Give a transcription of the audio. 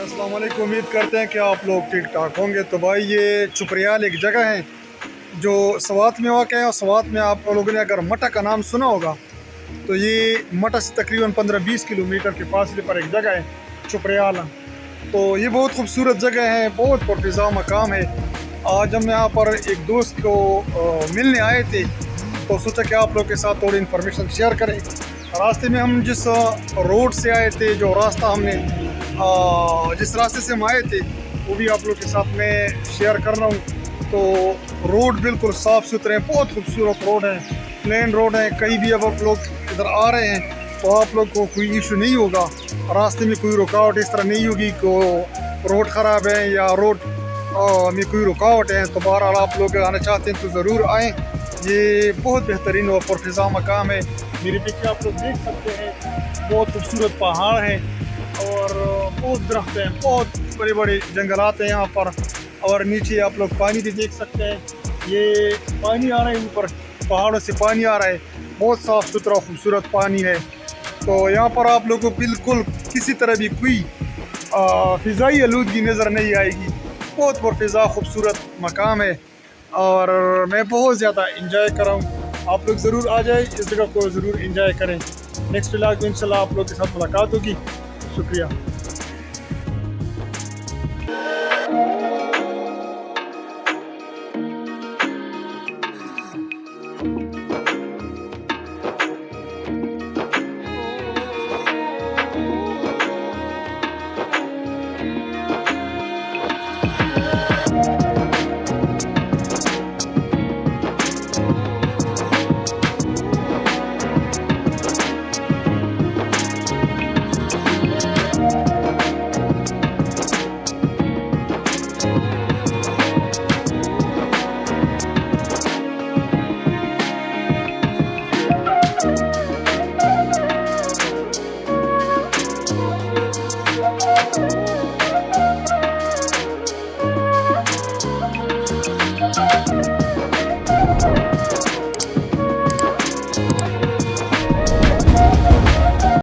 अस्सलाम वालेकुम। उम्मीद करते हैं कि आप लोग ठीक ठाक होंगे। तो भाई ये चुपरियाल एक जगह है जो स्वात में वाक़ है, और स्वात में आप लोगों ने अगर मटा का नाम सुना होगा तो ये मटा से तकरीबन 15-20 किलोमीटर के फासले पर एक जगह है चुपरियाल। तो ये बहुत खूबसूरत जगह है, बहुत पुरफ़िज़ा मकाम है। आज हम यहाँ पर एक दोस्त को मिलने आए थे, तो सोचा कि आप लोग के साथ थोड़ी इन्फॉर्मेशन शेयर करें। रास्ते में हम जिस रोड से आए थे, जो रास्ता हमने जिस रास्ते से हम आए थे वो भी आप लोग के साथ में शेयर कर रहा हूँ। तो रोड बिल्कुल साफ़ सुथरे हैं, बहुत खूबसूरत रोड है, प्लेन रोड है। कहीं भी अब आप लोग इधर आ रहे हैं तो आप लोग को कोई इशू नहीं होगा, रास्ते में कोई रुकावट इस तरह नहीं होगी को रोड ख़राब है या रोड में कोई रुकावट है। तो बहरहाल आप लोग आना चाहते हैं तो ज़रूर आएँ। ये बहुत बेहतरीन और पुरफ़िज़ा मकाम है। मेरे पीछे आप लोग देख सकते हैं बहुत खूबसूरत पहाड़ हैं और बहुत दरख्त हैं, बहुत बड़े बड़े जंगलात हैं यहाँ पर। और नीचे आप लोग पानी भी देख सकते हैं, ये पानी आ रहा है, ऊपर पहाड़ों से पानी आ रहा है, बहुत साफ़ सुथरा खूबसूरत पानी है। तो यहाँ पर आप लोगों को बिल्कुल किसी तरह भी कोई फ़िज़ाई आलूदगी नज़र नहीं आएगी। बहुत पुरफ़िज़ा खूबसूरत मकाम है और मैं बहुत ज़्यादा इंजॉय कर रहा हूँ। आप लोग ज़रूर आ जाए, इस जगह को ज़रूर इंजॉय करें। नेक्स्ट व्लॉग में इंशाल्लाह आप लोग के साथ मुलाकात होगी। शुक्रिया।